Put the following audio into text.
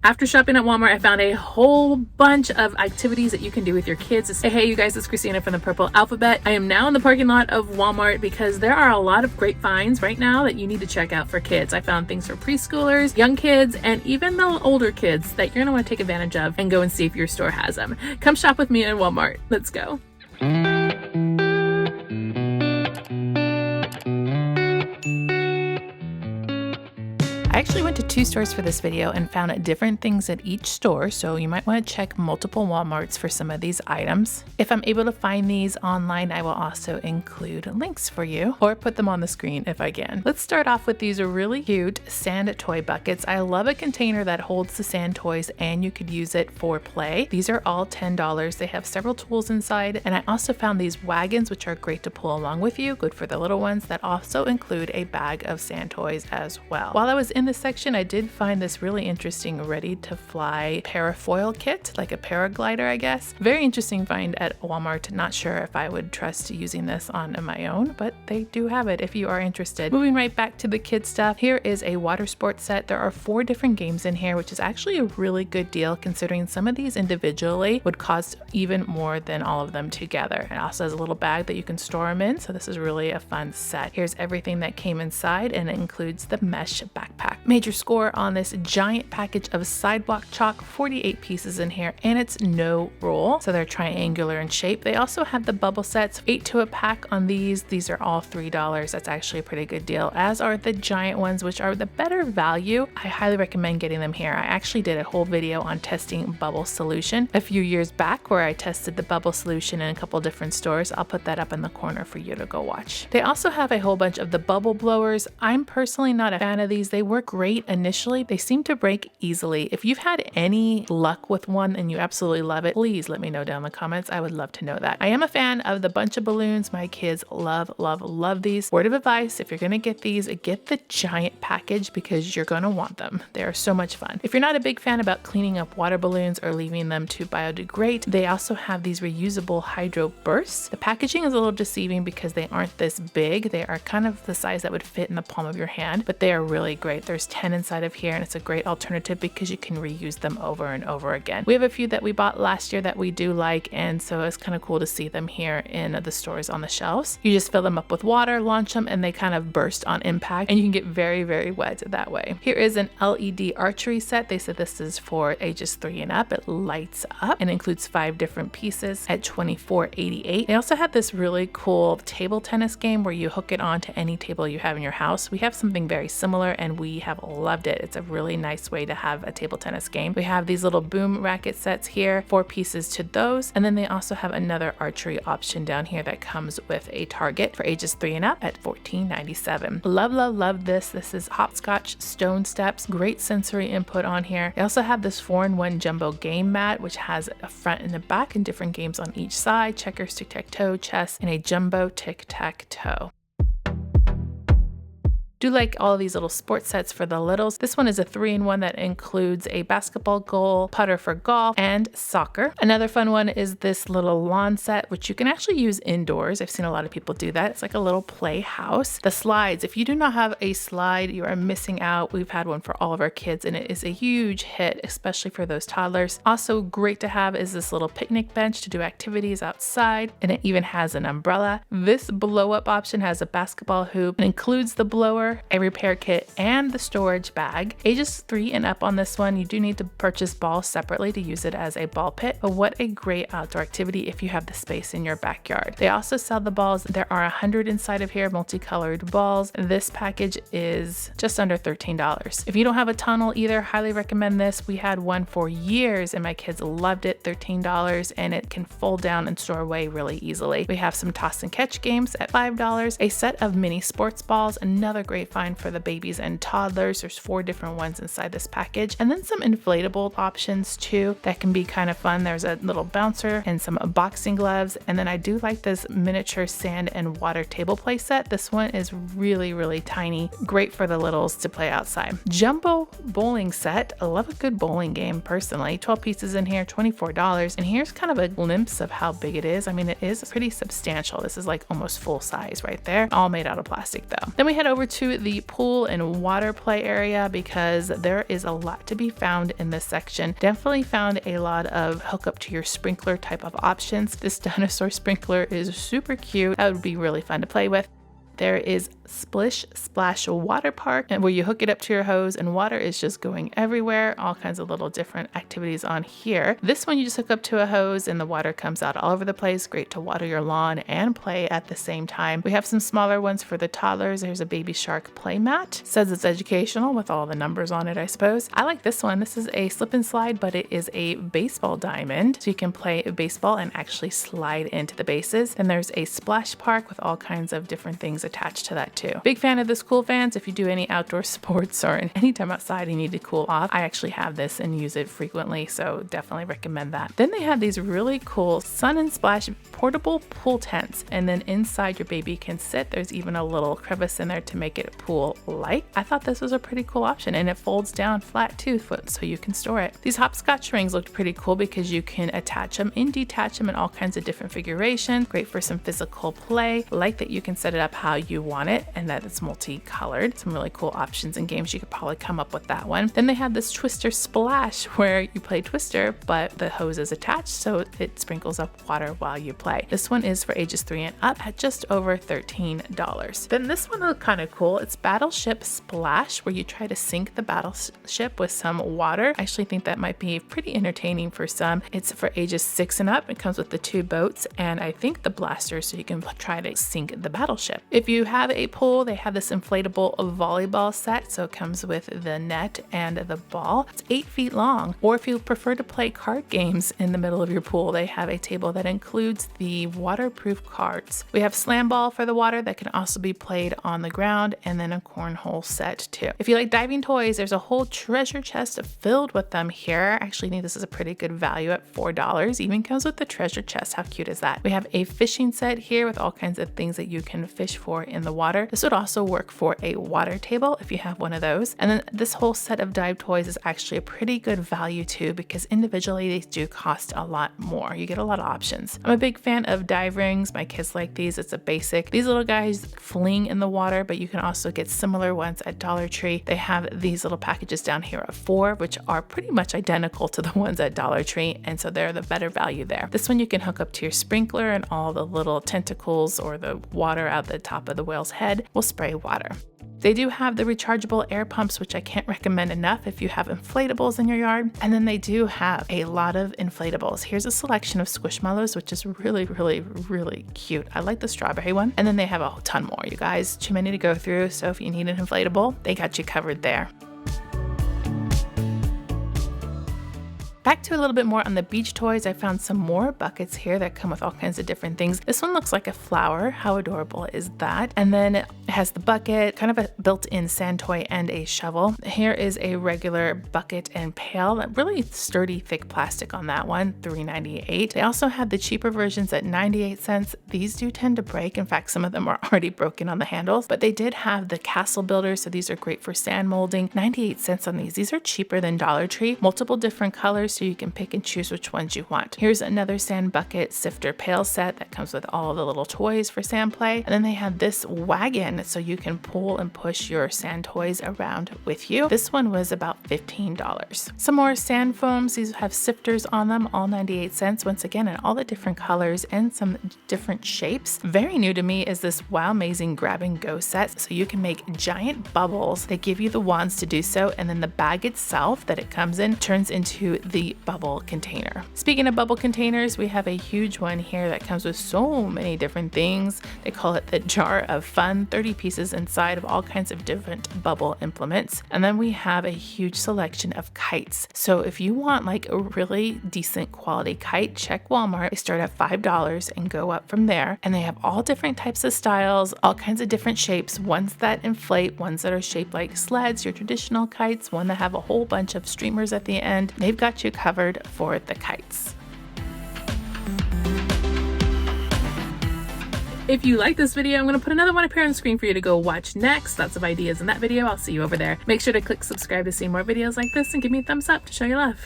After shopping at Walmart, I found a whole bunch of activities that you can do with your kids. Hey you guys, it's Christina from the Purple Alphabet. I am now in the parking lot of Walmart because there are a lot of great finds right now that you need to check out for kids. I found things for preschoolers, young kids, and even the older kids that you're gonna want to take advantage of and go and see if your store has them. Come shop with me in Walmart. Let's go. I actually went to 2 stores for this video and found different things at each store, so you might want to check multiple Walmarts for some of these items. If I'm able to find these online, I will also include links for you or put them on the screen if I can. Let's start off with these really cute sand toy buckets. I love a container that holds the sand toys and you could use it for play. These are all $10. They have several tools inside, and I also found these wagons, which are great to pull along with you, good for the little ones, that also include a bag of sand toys as well. While I was in this section, I did find this really interesting ready to fly parafoil kit, like a paraglider, I guess. Very interesting find at Walmart. Not sure if I would trust using this on my own, but they do have it if you are interested. Moving right back to the kid stuff, here is a water sports set. There are 4 different games in here, which is actually a really good deal considering some of these individually would cost even more than all of them together. It also has a little bag that you can store them in, so this is really a fun set. Here's everything that came inside, and it includes the mesh backpack. Major score on this giant package of sidewalk chalk, 48 pieces in here, and it's no roll, so they're triangular in shape. They also have the bubble sets, 8 to a pack on these. These are all $3. That's actually a pretty good deal, as are the giant ones, which are the better value. I highly recommend getting them here. I actually did a whole video on testing bubble solution a few years back where I tested the bubble solution in a couple different stores. I'll put that up in the corner for you to go watch. They also have a whole bunch of the bubble blowers. I'm personally not a fan of these. They work great initially. They seem to break easily. If you've had any luck with one and you absolutely love it, please let me know down in the comments. I would love to know that. I am a fan of the bunch of balloons. My kids love these. Word of advice, if you're gonna get these, get the giant package because you're gonna want them. They are so much fun. If you're not a big fan about cleaning up water balloons or leaving them to biodegrade, they also have these reusable hydro bursts. The packaging is a little deceiving because they aren't this big. They are kind of the size that would fit in the palm of your hand, but they are really great. There's 10 inside of here, and it's a great alternative because you can reuse them over and over again. We have a few that we bought last year that we do like, and so it's kind of cool to see them here in the stores on the shelves. You just fill them up with water, launch them, and they kind of burst on impact, and you can get very wet that way. Here is an LED archery set. They said this is for ages 3 and up. It lights up and includes 5 different pieces at $24.88. They also have this really cool table tennis game where you hook it on to any table you have in your house. We have something very similar and we have loved it. It's a really nice way to have a table tennis game. We have these little boom racket sets here, 4 pieces to those, and then they also have another archery option down here that comes with a target for ages 3 and up at $14.97. Love this. This is hopscotch stone steps. Great sensory input on here. They also have this 4-in-1 jumbo game mat, which has a front and a back and different games on each side: checkers, tic-tac-toe, chess, and a jumbo tic-tac-toe. Do like all of these little sports sets for the littles. This one is a 3-in-1 that includes a basketball goal, putter for golf, and soccer. Another fun one is this little lawn set, which you can actually use indoors. I've seen a lot of people do that. It's like a little playhouse. The slides, if you do not have a slide, you are missing out. We've had one for all of our kids and it is a huge hit, especially for those toddlers. Also great to have is this little picnic bench to do activities outside, and it even has an umbrella. This blow up option has a basketball hoop and includes the blower, a repair kit, and the storage bag. Ages 3 and up on this one, you do need to purchase balls separately to use it as a ball pit, but what a great outdoor activity if you have the space in your backyard. They also sell the balls. There are 100 inside of here, multicolored balls. This package is just under $13. If you don't have a tunnel either, highly recommend this. We had one for years and my kids loved it, $13, and it can fold down and store away really easily. We have some toss and catch games at $5, a set of mini sports balls, another great find for the babies and toddlers. There's 4 different ones inside this package, and then some inflatable options too that can be kind of fun. There's a little bouncer and some boxing gloves, and then I do like this miniature sand and water table play set. This one is really tiny, great for the littles to play outside. Jumbo bowling set. I love a good bowling game personally. 12 pieces in here, $24, and here's kind of a glimpse of how big it is. I mean, it is pretty substantial. This is like almost full size right there, all made out of plastic though. Then we head over to to the pool and water play area because there is a lot to be found in this section. Definitely found a lot of hook up to your sprinkler type of options. This dinosaur sprinkler is super cute. That would be really fun to play with. There is Splish Splash Water Park, and where you hook it up to your hose and water is just going everywhere. All kinds of little different activities on here. This one you just hook up to a hose and the water comes out all over the place. Great to water your lawn and play at the same time. We have some smaller ones for the toddlers. There's a baby shark play mat. Says it's educational with all the numbers on it, I suppose. I like this one. This is a slip and slide, but it is a baseball diamond. So you can play baseball and actually slide into the bases. Then there's a splash park with all kinds of different things attached to that too. Big fan of this cool fans. If you do any outdoor sports or anytime outside you need to cool off, I actually have this and use it frequently, so definitely recommend that. Then they have these really cool Sun and Splash portable pool tents, and then inside your baby can sit. There's even a little crevice in there to make it pool-like. I thought this was a pretty cool option, and it folds down flat too, so you can store it. These hopscotch rings looked pretty cool because you can attach them and detach them in all kinds of different configurations. Great for some physical play. Like that you can set it up how you want it and that it's multicolored. Some really cool options and games. You could probably come up with that one. Then they have this Twister Splash where you play Twister, but the hose is attached so it sprinkles up water while you play. This one is for ages 3 and up at just over $13. Then this one looked kind of cool. It's Battleship Splash, where you try to sink the battleship with some water. I actually think that might be pretty entertaining for some. It's for ages 6 and up. It comes with the 2 boats and I think the blaster, so you can try to sink the battleship. If you have a pool, they have this inflatable volleyball set, so it comes with the net and the ball. It's 8 feet long. Or if you prefer to play card games in the middle of your pool, they have a table that includes the waterproof cards. We have slam ball for the water that can also be played on the ground, and then a cornhole set too. If you like diving toys, there's a whole treasure chest filled with them here. I actually think this is a pretty good value at $4. Even comes with the treasure chest. How cute is that? We have a fishing set here with all kinds of things that you can fish for in the water. This would also work for a water table if you have one of those. And then this whole set of dive toys is actually a pretty good value too, because individually they do cost a lot more. You get a lot of options. I'm a big fan of dive rings. My kids like these. It's a basic. These little guys fling in the water, but you can also get similar ones at Dollar Tree. They have these little packages down here of 4, which are pretty much identical to the ones at Dollar Tree, and so they're the better value there. This one you can hook up to your sprinkler, and all the little tentacles or the water out the top of the whale's head will spray water. They do have the rechargeable air pumps, which I can't recommend enough if you have inflatables in your yard. And then they do have a lot of inflatables. Here's a selection of Squishmallows, which is really, really, really cute. I like the strawberry one. And then they have a ton more, you guys. Too many to go through. So if you need an inflatable, they got you covered there. Back to a little bit more on the beach toys. I found some more buckets here that come with all kinds of different things. This one looks like a flower. How adorable is that? And then it has the bucket, kind of a built-in sand toy, and a shovel. Here is a regular bucket and pail. Really sturdy, thick plastic on that one, $3.98. They also have the cheaper versions at 98 cents. These do tend to break. In fact, some of them are already broken on the handles, but they did have the castle builders, so these are great for sand molding. 98 cents on these. These are cheaper than Dollar Tree. Multiple different colors, so you can pick and choose which ones you want. Here's another sand bucket sifter pail set that comes with all the little toys for sand play. And then they have this wagon, so you can pull and push your sand toys around with you. This one was about $15. Some more sand foams. These have sifters on them, all 98 cents. Once again, in all the different colors and some different shapes. Very new to me is this Wow Amazing Grab and Go set. So you can make giant bubbles. They give you the wands to do so, and then the bag itself that it comes in turns into the bubble container. Speaking of bubble containers, we have a huge one here that comes with so many different things. They call it the Jar of Fun, 30 pieces inside of all kinds of different bubble implements. And then we have a huge selection of kites. So if you want like a really decent quality kite, check Walmart. They start at $5 and go up from there. And they have all different types of styles, all kinds of different shapes, ones that inflate, ones that are shaped like sleds, your traditional kites, one that have a whole bunch of streamers at the end. They've got you covered for the kites. If you like this video, I'm going to put another one up here on the screen for you to go watch next. Lots of ideas in that video. I'll see you over there. Make sure to click subscribe to see more videos like this and give me a thumbs up to show your love.